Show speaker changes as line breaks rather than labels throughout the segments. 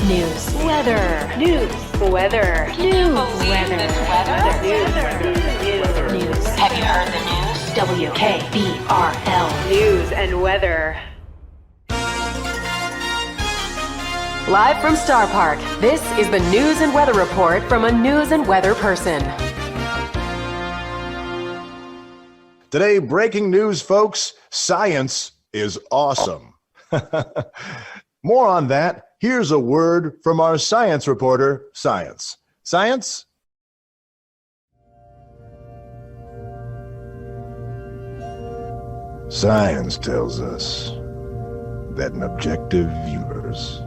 News. Weather. News. Weather. News. Weather. News. Have you heard the news? WKBRL. News and weather. Live from Star Park, this is the News and Weather Report from a news and weather person.
Today, breaking news, folks. Science is awesome. More on that. Here's a word from our science reporter, Science. Science? Science tells us that an objective universe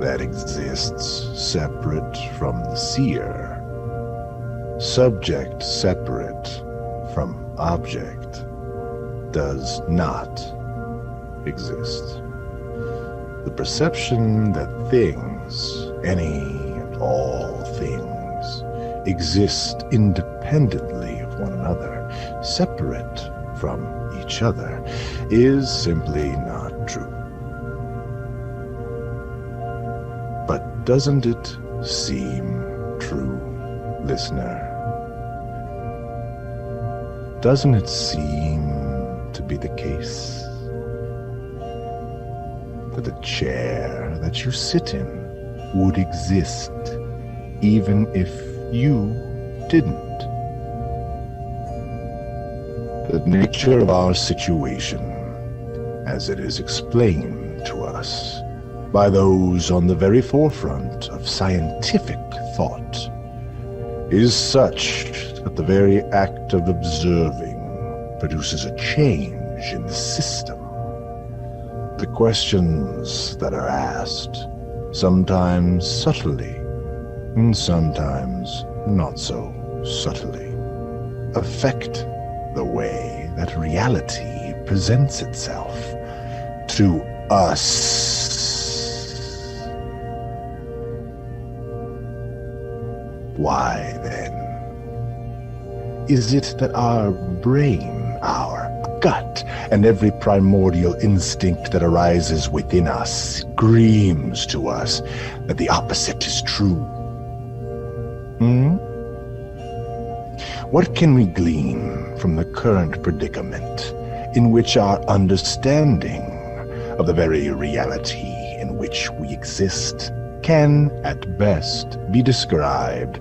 that exists separate from the seer, subject separate from object, does not exist. The perception that things, any and all things, exist independently of one another, separate from each other, is simply not true. But doesn't it seem true, listener? Doesn't it seem to be the case that the chair that you sit in would exist even if you didn't? The nature of our situation, as it is explained to us by those on the very forefront of scientific thought, is such that the very act of observing produces a change in the system. The questions that are asked, sometimes subtly and sometimes not so subtly, affect the way that reality presents itself to us. Why then is it that our brain, our gut, and every primordial instinct that arises within us screams to us that the opposite is true? What can we glean from the current predicament in which our understanding of the very reality in which we exist can, at best, be described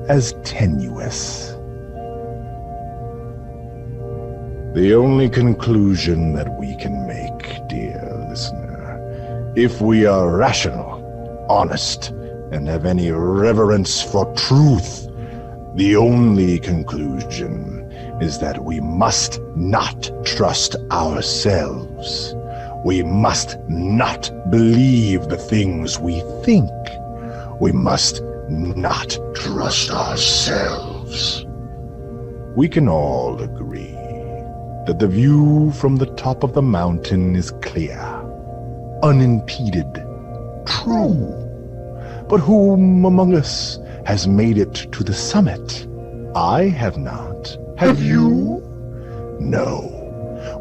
as tenuous? The only conclusion that we can make, dear listener, if we are rational, honest, and have any reverence for truth, the only conclusion is that we must not trust ourselves. We must not believe the things we think. We must not trust ourselves. We can all agree that the view from the top of the mountain is clear, unimpeded, true. But whom among us has made it to the summit? I have not. Have you? No.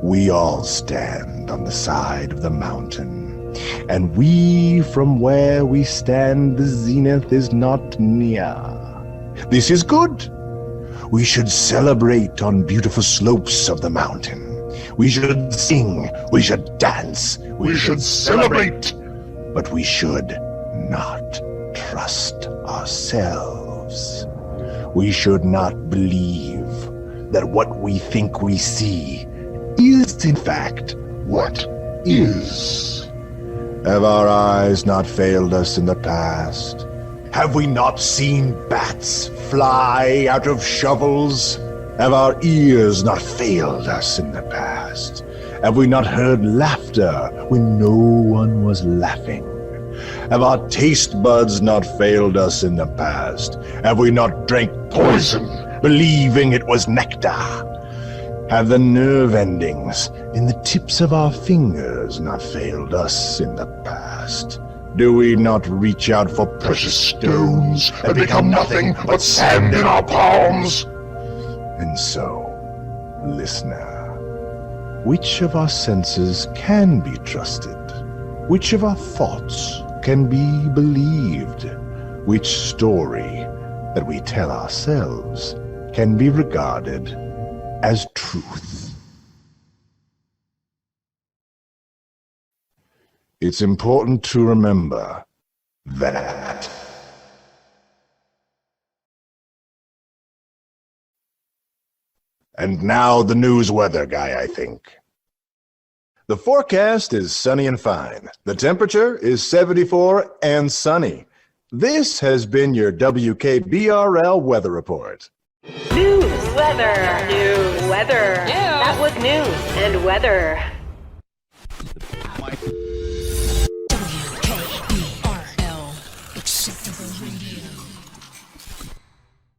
We all stand on the side of the mountain, and we, from where we stand, the zenith is not near. This is good. We should celebrate on beautiful slopes of the mountain. We should sing, we should dance, we should celebrate, but we should not trust ourselves. We should not believe that what we think we see is in fact what is. Have our eyes not failed us in the past? Have we not seen bats fly out of shovels? Have our ears not failed us in the past? Have we not heard laughter when no one was laughing? Have our taste buds not failed us in the past? Have we not drank poison, believing it was nectar? Have the nerve endings in the tips of our fingers not failed us in the past? Do we not reach out for precious stones and become nothing but sand in our palms? And so, listener, which of our senses can be trusted? Which of our thoughts can be believed, which story that we tell ourselves can be regarded as truth. It's important to remember that. And now the news weather guy, I think. The forecast is sunny and fine. The temperature is 74 and sunny. This has been your WKBRL weather report.
News, weather, news, weather. News. That was news and weather.